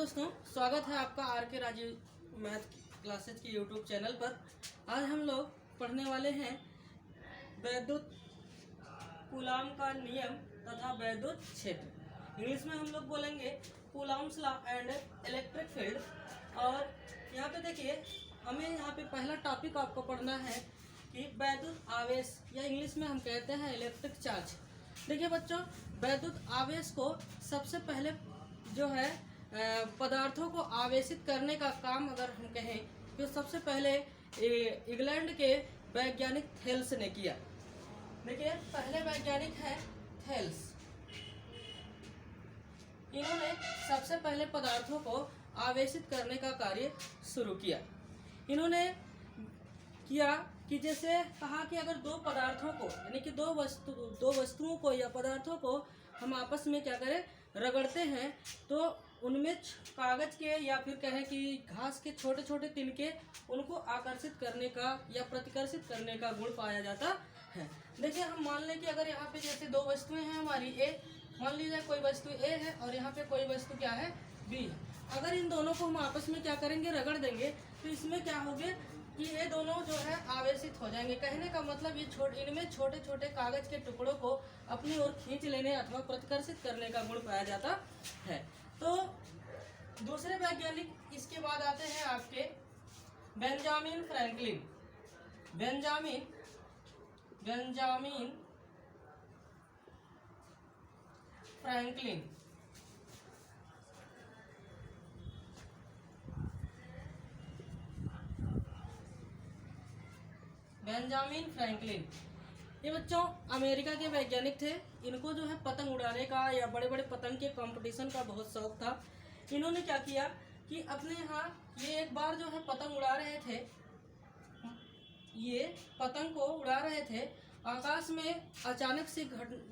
दोस्तों, स्वागत है आपका आर के राजीव मैथ क्लासेज के यूट्यूब चैनल पर। आज हम लोग पढ़ने वाले हैं वैद्युत कूलाम का नियम तथा वैद्युत क्षेत्र। इंग्लिश में हम लोग बोलेंगे coulombs law and electric field. और यहाँ पे देखिए, हमें यहाँ पे पहला टॉपिक आपको पढ़ना है कि वैद्युत आवेश, या इंग्लिश में हम कहते हैं इलेक्ट्रिक चार्ज। देखिए बच्चों, वैद्युत आवेश को सबसे पहले जो है पदार्थों को आवेशित करने का काम अगर हम कहें तो सबसे पहले इंग्लैंड के वैज्ञानिक थेल्स ने किया। देखिए, पहले वैज्ञानिक है थेल्स। इन्होंने सबसे पहले पदार्थों को आवेशित करने का कार्य शुरू किया। इन्होंने किया कि जैसे कहा कि अगर दो पदार्थों को, यानी कि दो वस्तुओं को या पदार्थों को हम आपस में क्या करें, रगड़ते हैं, तो उनमें कागज के या फिर कहें कि घास के छोटे छोटे तिनके उनको आकर्षित करने का या प्रतिकर्षित करने का गुण पाया जाता है। देखिए, हम मान लें कि अगर यहाँ पे जैसे दो वस्तुएं हैं हमारी ए, मान लीजिए कोई वस्तु ए है और यहाँ पे कोई वस्तु क्या है, बी है। अगर इन दोनों को हम आपस में क्या करेंगे, रगड़ देंगे, तो इसमें क्या होगे कि ये दोनों जो है आवेशित हो जाएंगे। कहने का मतलब ये इनमें छोटे छोटे कागज के टुकड़ों को अपनी ओर खींच लेने अथवा प्रतिकर्षित करने का गुण पाया जाता है। तो दूसरे वैज्ञानिक इसके बाद आते हैं आपके Benjamin Franklin. Benjamin Franklin Benjamin Franklin ये बच्चों अमेरिका के वैज्ञानिक थे। इनको जो है पतंग उड़ाने का या बड़े बड़े पतंग के कंपटीशन का बहुत शौक था। इन्होंने क्या किया कि अपने यहाँ ये एक बार जो है पतंग उड़ा रहे थे, ये पतंग को उड़ा रहे थे, आकाश में अचानक से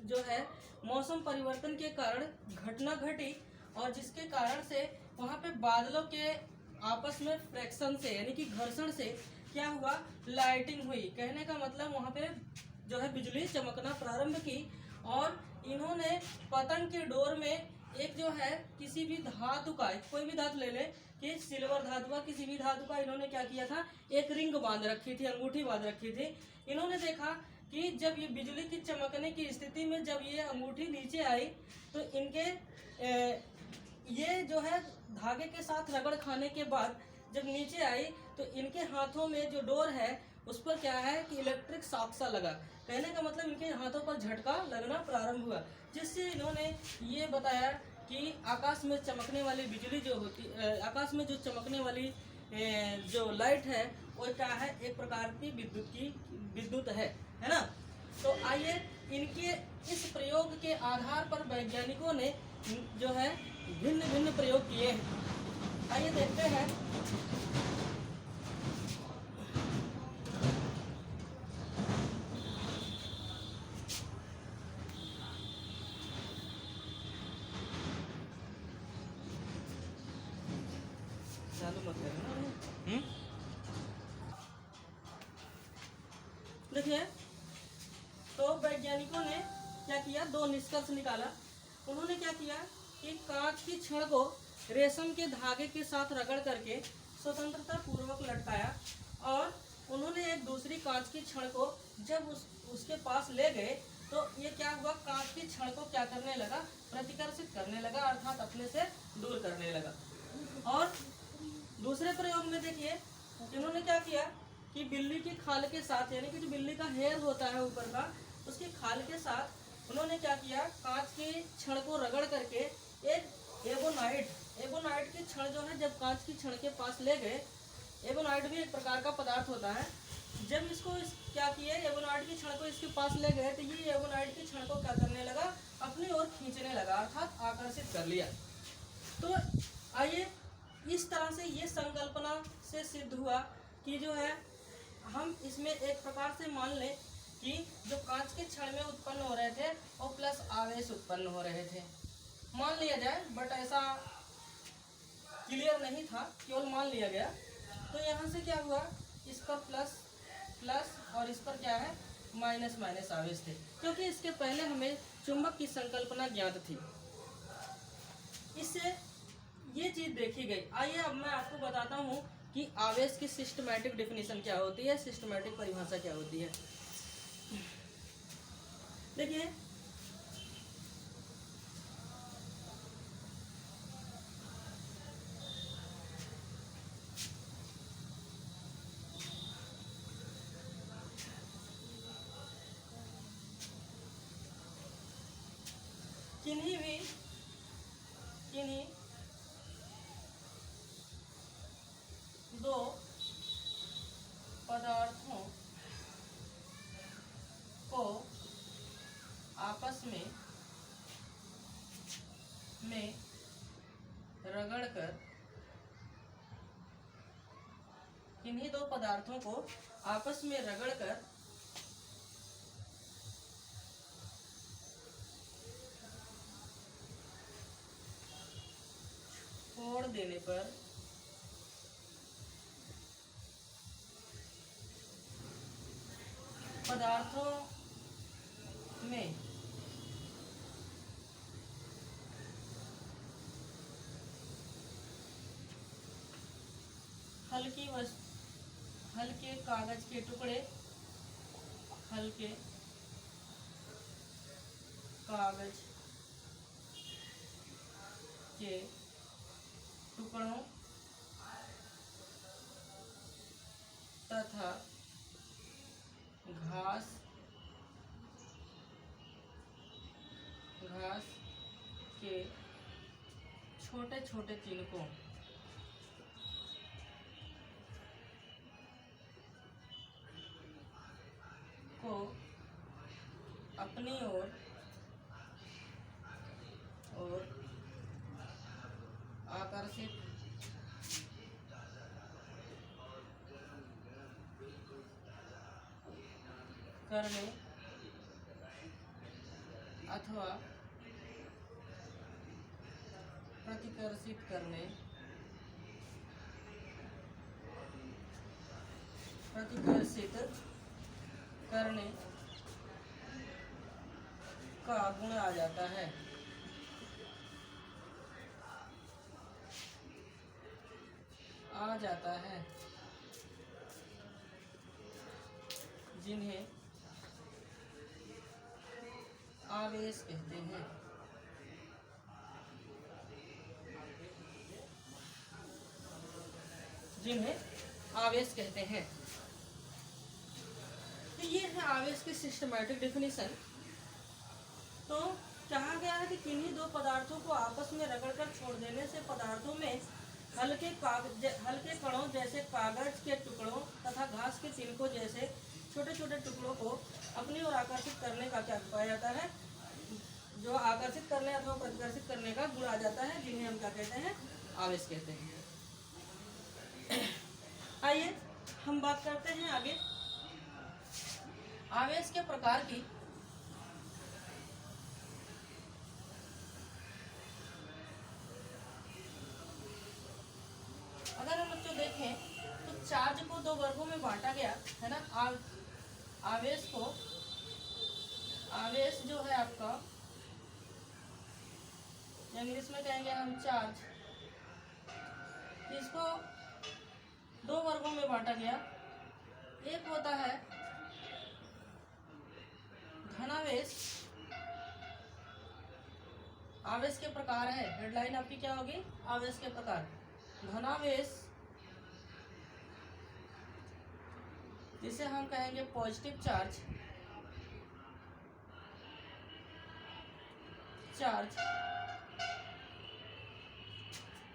जो है मौसम परिवर्तन के कारण घटना घटी, और जिसके कारण से वहाँ पे बादलों के आपस में फ्रैक्शन से, यानी कि घर्षण से क्या हुआ, लाइटिंग हुई। कहने का मतलब वहाँ पे जो है बिजली चमकना प्रारंभ की। और इन्होंने पतंग के डोर में एक जो है किसी भी धातु का, कोई भी धातु ले ले, कि सिल्वर धातु का किसी भी धातु का इन्होंने क्या किया था, एक रिंग बांध रखी थी, अंगूठी बांध रखी थी। इन्होंने देखा कि जब ये बिजली की चमकने की स्थिति में जब ये अंगूठी नीचे आई तो इनके ये जो है धागे के साथ रगड़ खाने के बाद जब नीचे आई तो इनके हाथों में जो डोर है उस पर क्या है कि इलेक्ट्रिक शॉक सा लगा। कहने का मतलब इनके हाथों पर झटका लगना प्रारंभ हुआ, जिससे इन्होंने ये बताया कि आकाश में चमकने वाली बिजली जो होती, आकाश में जो चमकने वाली जो लाइट है वो क्या है, एक प्रकार की विद्युत है ना। तो आइए इनके इस प्रयोग के आधार पर वैज्ञानिकों ने जो है भिन्न भिन्न प्रयोग किए हैं। आइए देखते हैं। चालू मत करना। देखिए, तो वैज्ञानिकों ने क्या किया, दो निष्कर्ष निकाला। उन्होंने क्या किया कि कांच की छड़ को रेशम के धागे के साथ रगड़ करके स्वतंत्रता पूर्वक लटकाया, और उन्होंने एक दूसरी कांच की छड़ को जब उसके पास ले गए तो ये क्या हुआ, कांच की छड़ को क्या करने लगा, प्रतिकर्षित करने लगा, अर्थात अपने से दूर करने लगा। और दूसरे प्रयोग में देखिए इन्होंने क्या किया कि बिल्ली की खाल के साथ, यानी कि जो बिल्ली का हेयर होता है ऊपर का, उसकी खाल के साथ उन्होंने क्या किया, कांच की छड़ को रगड़ करके एक एबोनाइट की छड़ जो है जब कांच की छड़ के पास ले गए, एबोनाइट भी एक प्रकार का पदार्थ होता है, जब इसको क्या किए, एबोनाइट की छड़ को इसके पास ले गए तो ये एबोनाइट की छड़ को क्या करने लगा, अपनी ओर खींचने लगा, अर्थात आकर्षित कर लिया। तो आइए इस तरह से ये संकल्पना से सिद्ध हुआ कि जो है हम इसमें एक प्रकार से मान लें कि जो कांच के छड़ में उत्पन्न हो रहे थे वो प्लस आवेश उत्पन्न हो रहे थे, मान लिया जाए, बट ऐसा क्लियर नहीं था, केवल मान लिया गया। तो यहाँ से क्या हुआ, इस पर प्लस प्लस और इस पर क्या है, माइनस माइनस आवेश थे, क्योंकि इसके पहले हमें चुंबक की संकल्पना ज्ञात थी। इससे ये चीज देखी गई। आइए अब मैं आपको बताता हूँ कि आवेश की सिस्टमैटिक डेफिनेशन क्या होती है, सिस्टमैटिक परिभाषा क्या होती है। देखिए, किन्हीं दो पदार्थों को आपस में रगड़कर, किन्हीं दो पदार्थों को आपस में रगड़कर छोड़ देने पर पदार्थों में हल्के कागज के टुकड़े, हल्के कागज के टुकड़ों तथा घास के छोटे छोटे तिनकों को अपनी ओर आकर्षित करने अथवा प्रतिकर्षित करने का गुण आ जाता है। जिन्हें आवेश कहते हैं। तो ये है आवेश की सिस्टमैटिक डेफिनेशन। तो कहा गया है कि किन्हीं दो पदार्थों को आपस में रगड़कर छोड़ देने से पदार्थों में हल्के कणों जैसे कागज के टुकड़ों तथा घास के तिनकों जैसे छोटे छोटे टुकड़ों को अपनी ओर आकर्षित करने का क्या पाया जाता है, जो आकर्षित करने अथवा प्रतिकर्षित करने का गुण आ जाता है, जिन्हें हम क्या कहते हैं, आवेश कहते हैं। आइए हम बात करते हैं आगे आवेश के प्रकार की। अगर हम बच्चों देखें तो चार्ज को दो वर्गों में बांटा गया है ना। आवेश जो है आपका, इंग्लिश में कहेंगे हम चार्ज, इसको दो वर्गों में बांटा गया। एक होता है धनावेश। आवेश के प्रकार है, हेडलाइन आपकी क्या होगी, आवेश के प्रकार। धनावेश, जिसे हम कहेंगे पॉजिटिव चार्ज।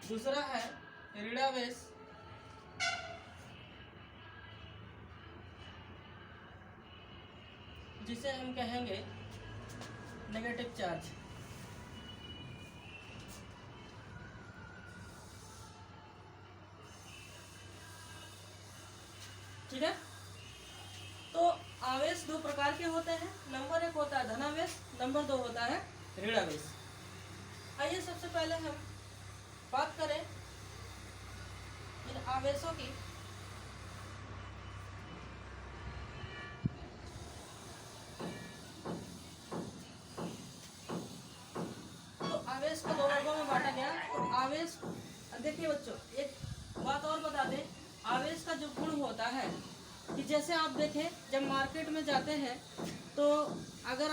दूसरा है ऋणावेश, जिसे हम कहेंगे नेगेटिव चार्ज। ठीक है। तो आवेश दो प्रकार के होते हैं। नंबर एक होता है धनावेश, नंबर दो होता है ऋणावेश। आइए सबसे पहले हम बात करें इन आवेशों की। तो आवेश को दो वर्गों में बांटा गया। तो आवेश देखिए बच्चों, एक बात और बता दें, आवेश का जो गुण होता है कि जैसे आप देखें, जब मार्केट में जाते हैं तो अगर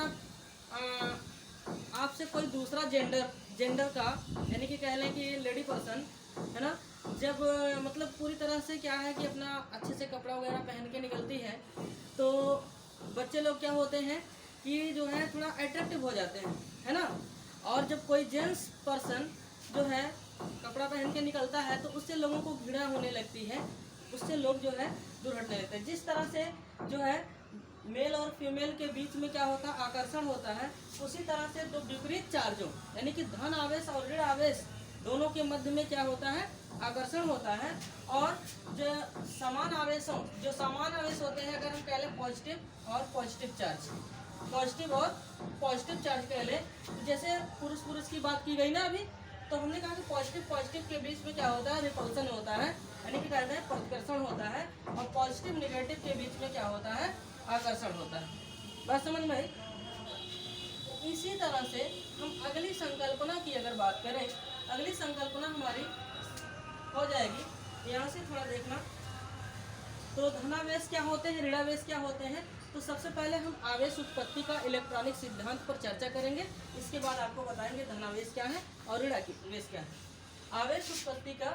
आपसे कोई दूसरा जेंडर का, यानी कि कह लें कि लेडी पर्सन है ना, जब मतलब पूरी तरह से क्या है कि अपना अच्छे से कपड़ा वगैरह पहन के निकलती है, तो बच्चे लोग क्या होते हैं कि जो है थोड़ा अट्रैक्टिव हो जाते हैं, है ना। और जब कोई जेंट्स पर्सन जो है कपड़ा पहन के निकलता है तो उससे लोगों को घृणा होने लगती है, उससे लोग जो है दूर हटने लगते हैं। जिस तरह से जो है मेल और फीमेल के बीच में क्या होता है, आकर्षण होता है, उसी तरह से दो विपरीत चार्जों, यानी कि धन आवेश और ऋण आवेश दोनों के मध्य में क्या होता है, आकर्षण होता है। और जो समान आवेशों, जो समान आवेश होते हैं, अगर हम कह लें पॉजिटिव और पॉजिटिव चार्ज, पॉजिटिव और पॉजिटिव चार्ज कह लें, जैसे पुरुष पुरुष की बात की गई ना अभी, तो हमने कहा कि पॉजिटिव पॉजिटिव के बीच में क्या होता है, रिपल्सन होता है, यानी कि कहते हैं प्रतिकर्षण होता है, और पॉजिटिव निगेटिव के बीच में क्या होता है, आकर्षण होता है। बात समझ में आई? इसी तरह से हम अगली संकल्पना की अगर बात करें, अगली संकल्पना हमारी हो जाएगी, यहाँ से थोड़ा देखना। तो धनावेश क्या होते हैं, ऋणावेश क्या होते हैं। तो सबसे पहले हम आवेश उत्पत्ति का इलेक्ट्रॉनिक सिद्धांत पर चर्चा करेंगे, इसके बाद आपको बताएंगे धनावेश क्या है और ऋणावेश क्या है। आवेश उत्पत्ति का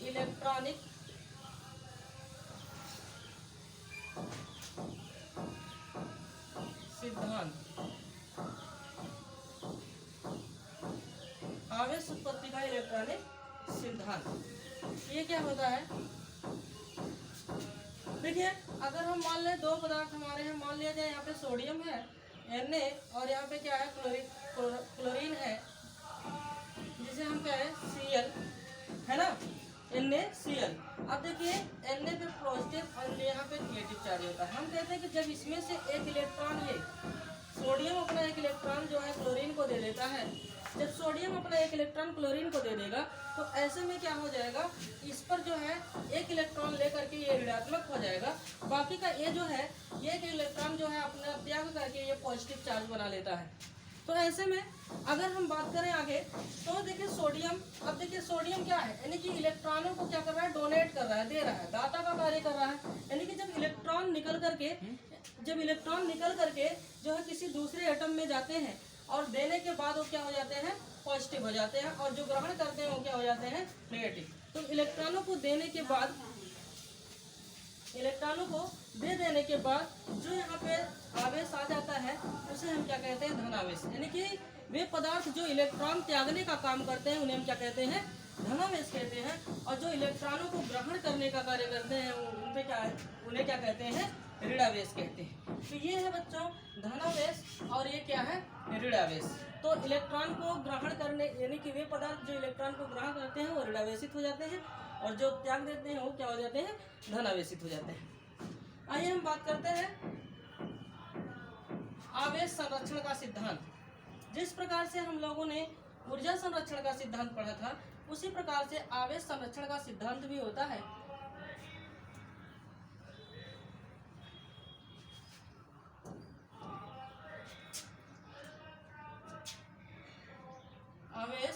इलेक्ट्रॉनिक सिद्धांत, आवेश उत्पत्ति का इलेक्ट्रॉनिक सिद्धांत, ये क्या होता है। देखिए, अगर हम मान लें दो पदार्थ हमारे हैं, मान लिया जाए यहाँ पे सोडियम है Na, और यहाँ पे क्या है, क्लोरीन है, जिसे हम क्या है, Cl, है ना, NaCl। अब देखिए Na पे पॉजिटिव और यहाँ पे नेगेटिव चार्ज होता है। हम कहते हैं कि जब इसमें से एक इलेक्ट्रॉन, ये सोडियम अपना एक इलेक्ट्रॉन जो है क्लोरीन को दे देता है, जब सोडियम अपना एक इलेक्ट्रॉन क्लोरीन को दे देगा, तो ऐसे में क्या हो जाएगा, इस पर जो है एक इलेक्ट्रॉन लेकर के ये ऋणात्मक हो जाएगा, बाकी का ये जो है, ये एक इलेक्ट्रॉन जो है अपना त्याग करके ये पॉजिटिव चार्ज बना लेता है। तो ऐसे में अगर हम बात करें आगे, तो देखिए सोडियम, अब देखिए सोडियम क्या है, यानी कि इलेक्ट्रॉनों को क्या कर रहा है, डोनेट कर रहा है, दे रहा है, दाता का कार्य कर रहा है। यानी कि जब इलेक्ट्रॉन निकल करके जो है किसी दूसरे एटम में जाते हैं, और देने के बाद वो क्या हो जाते हैं, पॉजिटिव हो जाते हैं, और जो ग्रहण करते हैं वो क्या हो जाते हैं, नेगेटिव। तो इलेक्ट्रॉनों को देने के बाद, इलेक्ट्रॉनों को दे देने के बाद जो यहाँ पे आवेश आ जाता है, उसे हम क्या कहते हैं, धनावेश। यानी कि वे पदार्थ जो इलेक्ट्रॉन त्यागने का काम करते हैं उन्हें हम क्या कहते हैं, धनावेश कहते हैं। और जो इलेक्ट्रॉनों को ग्रहण करने का कार्य करते हैं उनमें क्या है, उन्हें क्या कहते हैं, ऋणावेश कहते हैं। तो ये है बच्चों धनावेश, और ये क्या है, ऋणावेश। तो इलेक्ट्रॉन को ग्रहण करने, यानी कि वे पदार्थ जो इलेक्ट्रॉन को ग्रहण करते हैं वो ऋणावेशित हो जाते हैं, और जो त्याग देते हैं वो क्या हो जाते हैं, धनावेशित हो जाते हैं। आइए हम बात करते हैं आवेश संरक्षण का सिद्धांत। जिस प्रकार से हम लोगों ने ऊर्जा संरक्षण का सिद्धांत पढ़ा था, उसी प्रकार से आवेश संरक्षण का सिद्धांत भी होता है। आवेश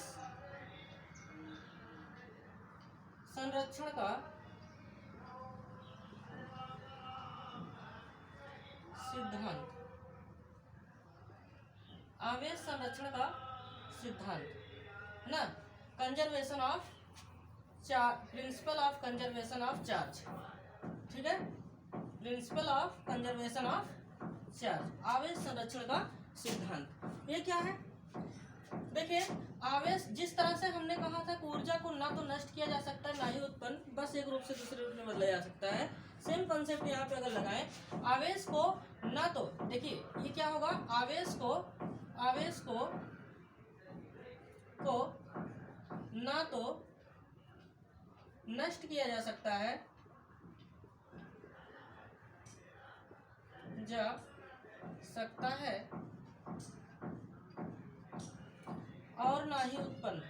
संरक्षण का सिद्धांत, आवेश संरक्षण का सिद्धांत है ना, conservation of charge, principle of conservation of charge, ठीक है, principle of conservation of charge, आवेश संरक्षण का सिद्धांत। ये क्या है, देखिए आवेश, जिस तरह से हमने कहा था कि ऊर्जा को ना तो नष्ट किया जा सकता है, ना ही उत्पन्न, बस एक रूप से दूसरे रूप में बदला जा सकता है। सेम कंसेप्ट यहाँ पे अगर लगाएं, आवेश को ना तो, देखिए ये क्या होगा, आवेश को ना तो नष्ट किया जा सकता है और ना ही उत्पन्न।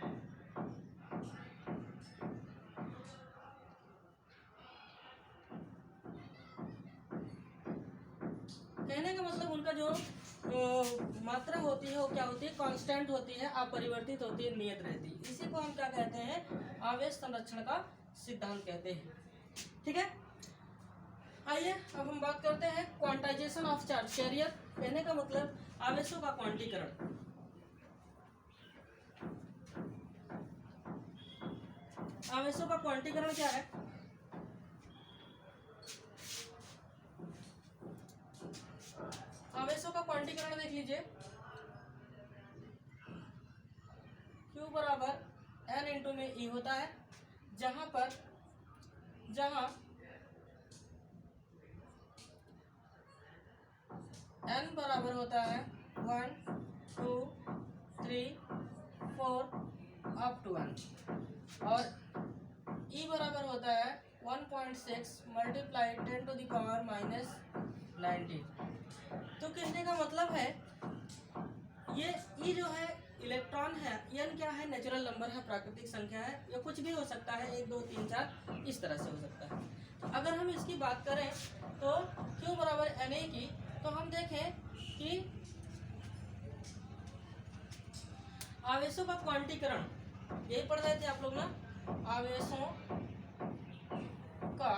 कहने का मतलब उनका जो मात्रा होती है वो क्या होती है, कांस्टेंट होती है, अपरिवर्तित होती है, नियत रहती है। इसी को हम क्या कहते हैं, आवेश संरक्षण का सिद्धांत कहते हैं। ठीक है, आइए अब हम बात करते हैं क्वांटाइजेशन ऑफ चार्ज कैरियर। कहने का मतलब आवेशों का क्वांटीकरण। आवेशों का क्वांटीकरण क्या है? आवेशों का क्वांटीकरण देख लीजिए, Q बराबर N इंटू में E होता है, जहां N बराबर होता है 1 2 3 4 अप टू 1 और E बराबर होता है 1.6 multiply 10 to the power minus 19। तो कहने का मतलब है ये E जो है इलेक्ट्रॉन है, N क्या है, नेचुरल नंबर है, प्राकृतिक संख्या है, या कुछ भी हो सकता है, 1 2 3 4 इस तरह से हो सकता है। तो अगर हम इसकी बात करें तो Q बराबर Na की, तो हम देखें कि आवेशों का क्वांटीकरण, यही पढ़ रहे थे आप लोग ना, आवेशों का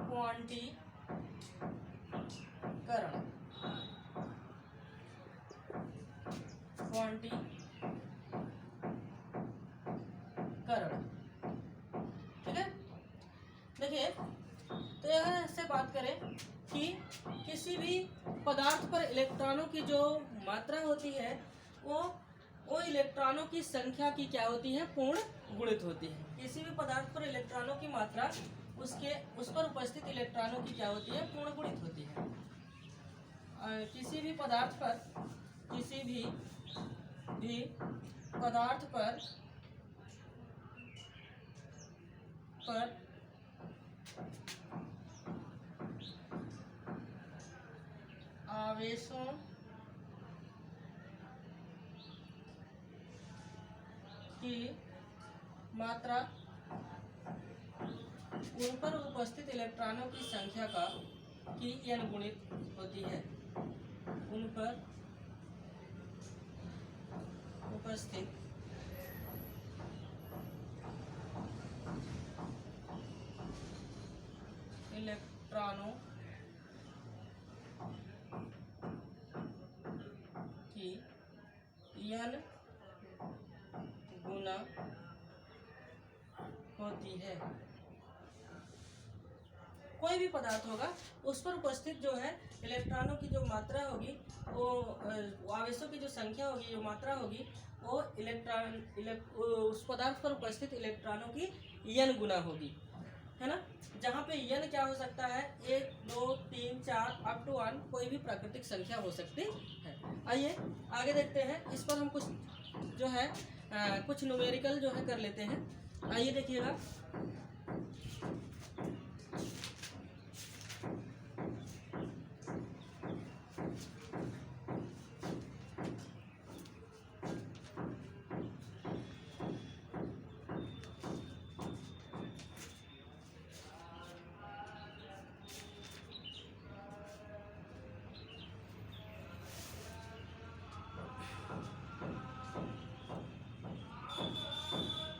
क्वांटीकरण। ठीक है, देखिए तो अगर इससे बात करें कि किसी भी पदार्थ पर इलेक्ट्रॉनों की जो मात्रा होती है वो इलेक्ट्रॉनों की संख्या की क्या होती है, पूर्ण गुणित होती है। किसी भी पदार्थ पर इलेक्ट्रॉनों की मात्रा उस पर उपस्थित इलेक्ट्रॉनों की क्या होती है, पूर्ण गुणित होती है। किसी भी पदार्थ पर आवेशों की मात्रा उन पर उपस्थित इलेक्ट्रॉनों की संख्या की n गुणित होती है। उन पर उपस्थित इलेक्ट्रॉनों की n गुना होती है। कोई भी पदार्थ होगा उस पर उपस्थित जो है इलेक्ट्रॉनों की जो मात्रा होगी, वो आवेशों की जो संख्या होगी, जो मात्रा होगी, वो उस पदार्थ पर उपस्थित इलेक्ट्रॉनों की n गुना होगी, है ना। जहाँ पे n क्या हो सकता है, 1 2 3 4 अप टू 1 कोई भी प्राकृतिक संख्या हो सकती है। आइए आगे देखते हैं, इस पर हम कुछ जो है कुछ न्यूमेरिकल जो है कर लेते हैं। आइए देखिएगा,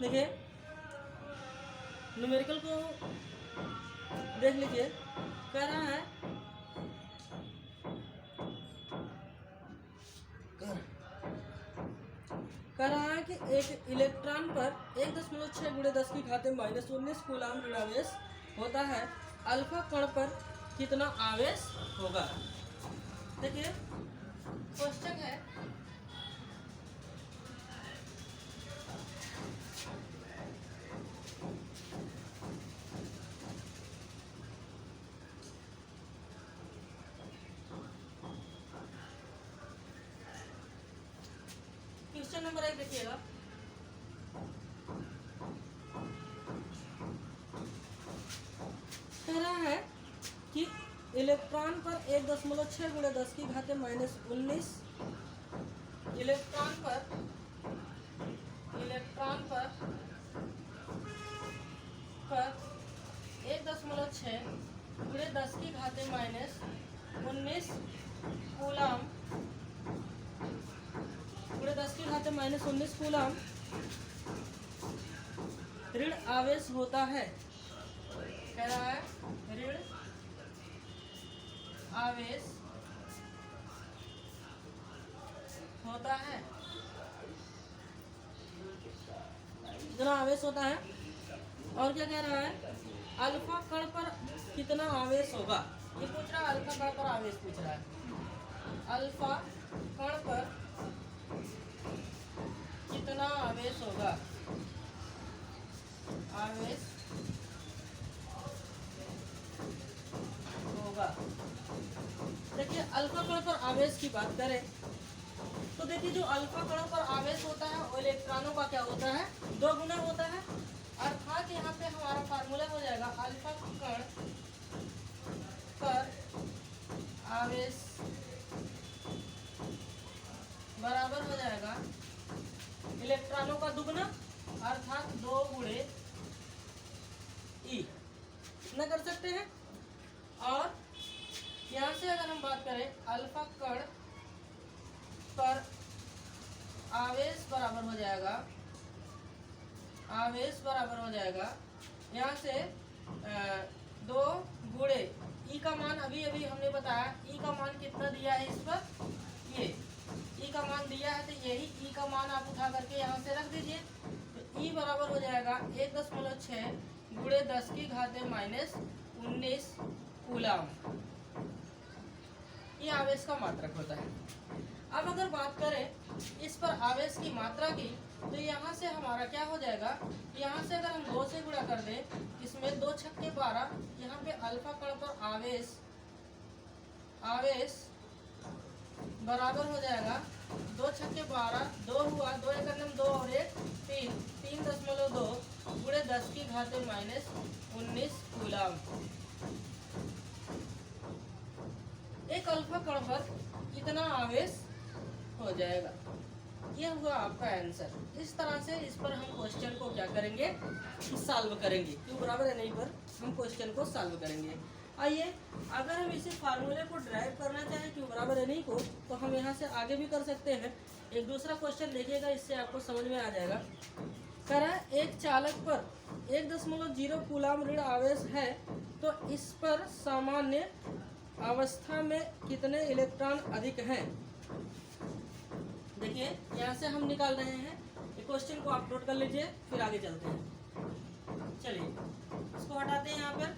देखिए न्यूमेरिकल को देख लीजिए, कह रहा है कि एक इलेक्ट्रॉन पर 1.6 × 10⁻⁻⁻⁰ कूलाम ऋणावेश होता है। अल्फा कण पर कितना आवेश होगा? देखिए क्वेश्चन है, क्वेश्चन नंबर 1 देखिएगा, कह रहा है कि इलेक्ट्रॉन पर 1.6 × 10⁻⁻⁻⁰ इलेक्ट्रॉन पर 1.6 गुणे 10 की घाते माइनस 19 कूलम गुणे 10 की घाते माइनस 19 कूलम ऋण आवेश होता है। कह रहा है ऋण आवेश होता है। कितना आवेश होता है? और क्या कह रहा है? अल्फा कण पर कितना आवेश होगा, ये पूछ रहा है। अल्फा कण पर आवेश पूछ रहा है। अल्फा कण पर कितना आवेश होगा, आवेश होगा। देखिए अल्फा कण पर आवेश की बात करें तो देखिए जो अल्फा कणों पर आवेश होता है वो इलेक्ट्रॉनों का क्या होता है? 2 गुना होता है। अर्थात यहाँ पे हमारा फार्मूला हो जाएगा अल्फा कण पर आवेश बराबर हो जाएगा इलेक्ट्रॉनों का दुगना, अर्थात 2 गुणे ई न कर सकते हैं। और यहाँ से अगर हम बात करें अल्फा कण पर आवेश बराबर हो जाएगा, आवेश बराबर हो जाएगा यहाँ से 2 गुणे ई का मान अभी अभी हमने बताया। ई का मान कितना दिया है इस पर? ये ई का मान दिया है, तो यही ई का मान आप उठा करके यहाँ से रख दीजिए। तो ई बराबर हो जाएगा 1.6 गुणे 10 की घाते माइनस 19 कूलम। ये आवेश का मात्रक होता है। अब अगर बात करें इस पर आवेश की मात्रा की, तो यहाँ से हमारा क्या हो जाएगा? यहाँ से अगर हम 2 से गुणा कर दें, इसमें 2 छक्के 12, यहाँ पे अल्फा कण पर आवेश बराबर हो जाएगा 2 छक्के 12, 2 हुआ, 2 एकम 2 और 1 3, 3.2 गुणे 10 की घाते माइनस 19 कूलम। एक अल्फा कण पर कितना आवेश हो जाएगा, ये हुआ आपका आंसर। इस तरह से इस पर हम क्वेश्चन को क्या करेंगे? सॉल्व करेंगे। क्यों बराबर है नहीं पर हम क्वेश्चन को सॉल्व करेंगे। आइए अगर हम इसी फार्मूले को ड्राइव करना चाहें क्यों बराबर है नहीं को, तो हम यहाँ से आगे भी कर सकते हैं। एक दूसरा क्वेश्चन देखिएगा, इससे आपको समझ में आ जाएगा। कह रहा है एक चालक पर 1.0 कूलम ऋण आवेश है, तो इस पर सामान्य अवस्था में कितने इलेक्ट्रॉन अधिक हैं? देखिए यहाँ से हम निकाल रहे हैं। ये क्वेश्चन को आप नोट कर लीजिए, फिर आगे चलते हैं। चलिए इसको हटाते हैं यहाँ पर।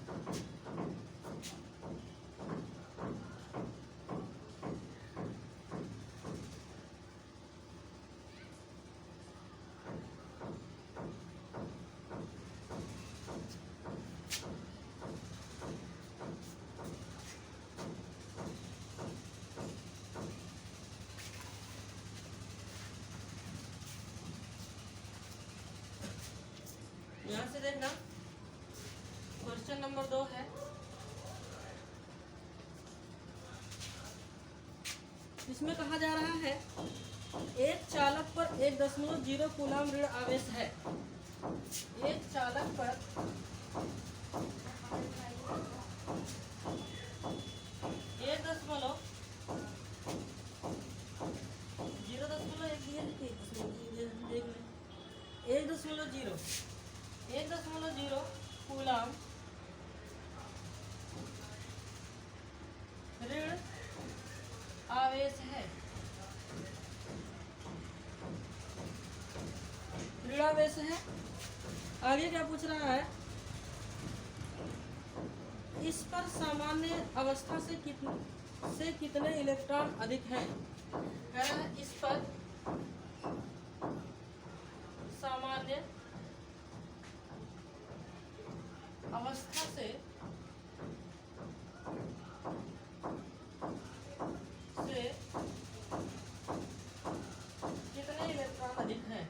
यहाँ से देखना क्वेश्चन नंबर 2 है। इसमें कहा जा रहा है एक चालक पर 1.0 कूलम ऋण आवेश है। एक चालक पर 1.0 कूलम ऋण आवेश है। ऋण आवेश है। आगे क्या पूछ रहा है? इस पर सामान्य अवस्था से कितने इलेक्ट्रॉन अधिक हैं? कह रहा है इस पर सामान्य अवस्था से कितने इलेक्ट्रॉन अधिक हैं?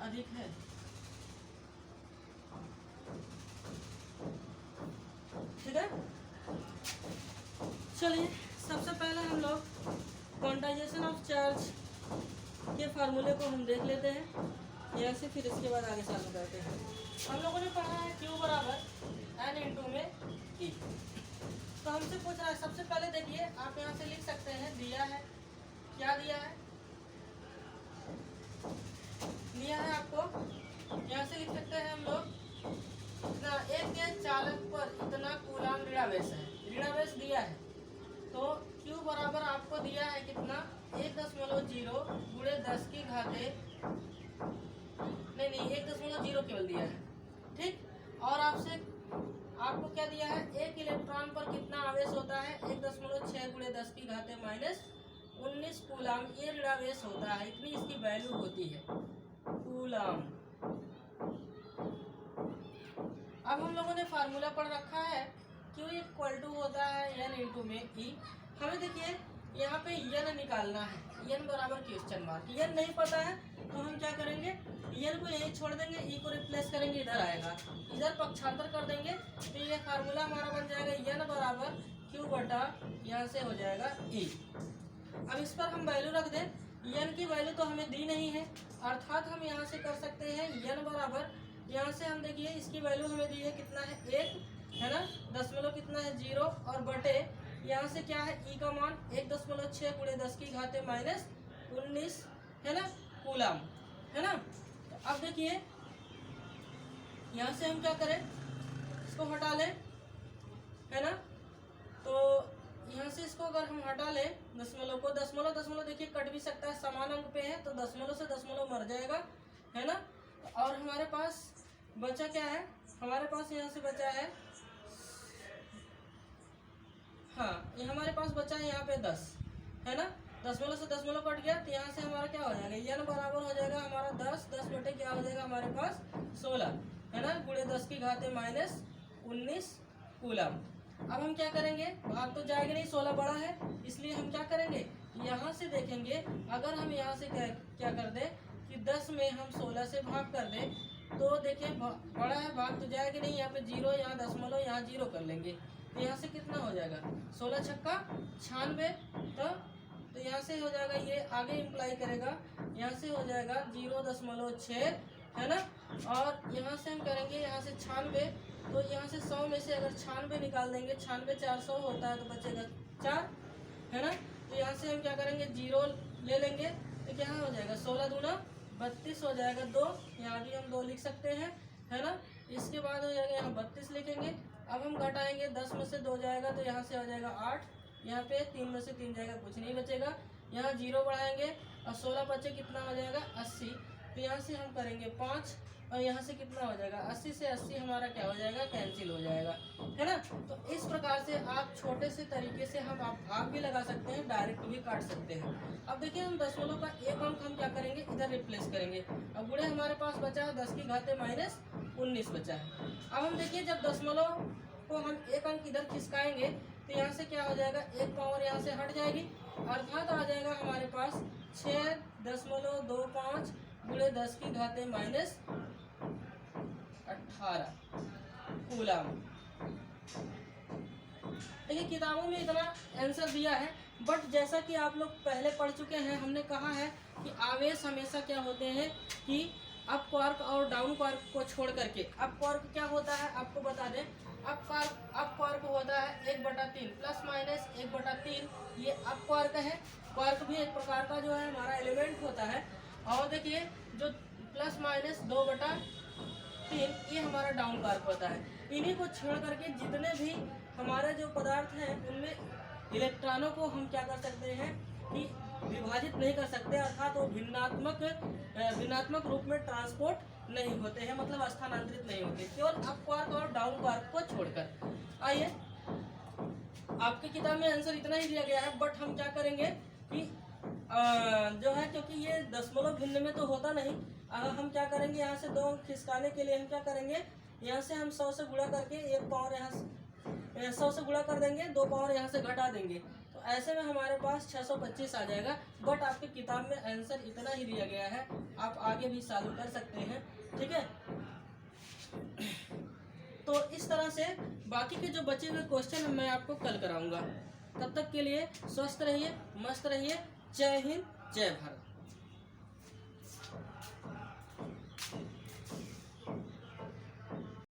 अधिक है। ठीक है, चलिए सबसे पहले हम लोग क्वांटाइजेशन ऑफ चार्ज के फार्मूले को हम देख लेते हैं। यहाँ से फिर इसके बाद आगे चालू करते हैं। हम लोगों ने पढ़ा है Q बराबर N इंटू में E। तो हमसे पूछ रहा है, सबसे पहले देखिए आप यहाँ से लिख सकते हैं, दिया है, क्या दिया है, दिया है आपको, यहाँ से लिख सकते हैं हम लोग इतना, एक गैस चालक पर इतना कूलाम ऋणावेश है, ऋणावेश दिया है। तो Q बराबर आपको दिया है कितना, 1.0 गुणे 10 की घाते, नहीं 1.0 केवल दिया है, ठीक। और आपको क्या दिया है, एक इलेक्ट्रॉन पर कितना आवेश होता है, 1.6 गुणे 10 की घाते माइनस 19 कूलाम, ये ऋणावेश होता है, इतनी इसकी वैल्यू होती है कूलाम। अब हम लोगों ने फार्मूला पढ़ रखा है, Q इक्वल टू होता है N इंटू में E। हमें देखिए यहाँ पे N निकालना है, N बराबर क्वेश्चन मार्क, N नहीं पता है तो हम क्या करेंगे, N को यहीं छोड़ देंगे, E को रिप्लेस करेंगे, इधर आएगा, इधर पक्षांतर कर देंगे, तो ये फार्मूला हमारा बन जाएगा N बराबर Q बटा, यहाँ से हो जाएगा E। अब इस पर हम वैल्यू रख दें, N की वैल्यू तो हमें दी नहीं है, अर्थात हम यहाँ से कर सकते हैं N बराबर, यहाँ से हम देखिए इसकी वैल्यू हमें दी है कितना है, 1 है ना, दशमलव कितना है 0, और बटे यहाँ से क्या है E का मान 1.6 गुणे 10 की घाते माइनस 19 है ना कूलाम, है ना। तो अब देखिए यहाँ से हम क्या करें, इसको हटा लें, है ना। तो यहाँ से इसको अगर हम हटा लें, दशमलव को, दशमलव देखिए कट भी सकता है, समान अंक पे है तो दशमलव से दशमलव मर जाएगा, है ना। और हमारे पास बचा क्या है, हमारे पास यहाँ से बचा है, हाँ ये हमारे पास बचा है यहाँ पे 10, है ना, दशमलव से दशमलव कट गया, तो यहाँ से हमारा क्या हो जाएगा, N बराबर हो जाएगा हमारा 10 बटे क्या हो जाएगा हमारे पास 16, है ना, गुणे 10 की घाते माइनस 19 कूलम। अब हम क्या करेंगे, भाग तो जाएगा नहीं, 16 बड़ा है, इसलिए हम क्या करेंगे, यहाँ से देखेंगे, अगर हम यहाँ से क्या कर दें कि 10 में हम 16 से भाग कर दें, तो देखिए बड़ा है, भाग तो जाएगा नहीं, यहाँ पे 0, यहाँ दशमलव, यहाँ 0 कर लेंगे, तो यहाँ से कितना हो जाएगा, 16 छक्का 96, तो यहाँ से हो जाएगा, ये आगे इम्प्लाई करेगा, यहाँ से हो जाएगा 0.6, है ना। और यहाँ से हम करेंगे, यहाँ से 96, तो यहाँ से 100 में से अगर 96 निकाल देंगे, 96 400 होता है, तो बचेगा 4, है ना। तो यहाँ से हम क्या करेंगे, 0 ले लेंगे, तो क्या हो जाएगा 16 दूना 32 हो जाएगा 2, यहाँ भी हम 2 लिख सकते हैं, है ना। इसके बाद हो जाएगा यहाँ 32 लिखेंगे। अब हम घटाएंगे, 10 में से 2 जाएगा तो यहाँ से हो जाएगा 8, यहाँ पे 3 में से 3 जाएगा, कुछ नहीं बचेगा, यहाँ 0 बढ़ाएंगे और 16 बचे कितना हो जाएगा 80, तो यहाँ से हम करेंगे 5, और यहाँ से कितना हो जाएगा 80 से 80 हमारा क्या हो जाएगा, कैंसिल हो जाएगा, है ना। तो इस प्रकार से आप छोटे से तरीके से आप भाग भी लगा सकते हैं, डायरेक्ट भी काट सकते हैं। अब देखिए हम दशमलव का एक अंक हम क्या करेंगे, इधर रिप्लेस करेंगे। अब गुणे हमारे पास बचा है 10 की घाते माइनस 19 बचा है। अब हम देखिए जब दशमलव को हम एक अंक इधर खिसकाएंगे, तो यहाँ से क्या हो जाएगा, एक पावर यहाँ से हट जाएगी, अर्थात आ जाएगा हमारे पास 6.25 गुणे 10 की घाते माइनस 18 कूलम। देखिए किताबों में इतना आंसर दिया है, बट जैसा कि आप लोग पहले पढ़ चुके हैं, हमने कहा है कि आवेश हमेशा क्या होते हैं कि अप क्वार्क और डाउन क्वार्क को छोड़ करके, अप क्वार्क क्या होता है आपको बता दें, अप क्वार्क होता है 1/3 प्लस माइनस 1/3, ये अप क्वार्क है। क्वार्क भी एक प्रकार का जो है हमारा एलिमेंट होता है। और देखिए जो प्लस माइनस 2/3 ये हमारा डाउन क्वार्क होता है। इन्हीं को छोड़ करके जितने भी हमारे जो पदार्थ हैं उनमें इलेक्ट्रॉनों को हम क्या कर सकते हैं कि विभाजित नहीं कर सकते, अर्थात वो भिन्नात्मक रूप में ट्रांसपोर्ट नहीं होते हैं, मतलब स्थानांतरित नहीं होते, केवल अप क्वार्क और डाउन क्वार्क को छोड़कर। आइए आपकी किताब में आंसर इतना ही दिया गया है, बट हम क्या करेंगे कि जो है, क्योंकि ये दशमलव भिन्न में तो होता नहीं, हम क्या करेंगे, यहाँ से 2 अंक खिसकाने के लिए हम क्या करेंगे, यहाँ से हम 100 से गुणा करके एक पावर यहाँ से 100 से गुणा कर देंगे, 2 पावर यहाँ से घटा देंगे, तो ऐसे में हमारे पास 625 आ जाएगा। बट आपकी किताब में आंसर इतना ही दिया गया है, आप आगे भी सॉल्व कर सकते हैं, ठीक है। तो इस तरह से बाकी के जो बचे हुए क्वेश्चन मैं आपको कल कराऊंगा। तब तक के लिए स्वस्थ रहिए, मस्त रहिए। जय हिंद, जय भारत।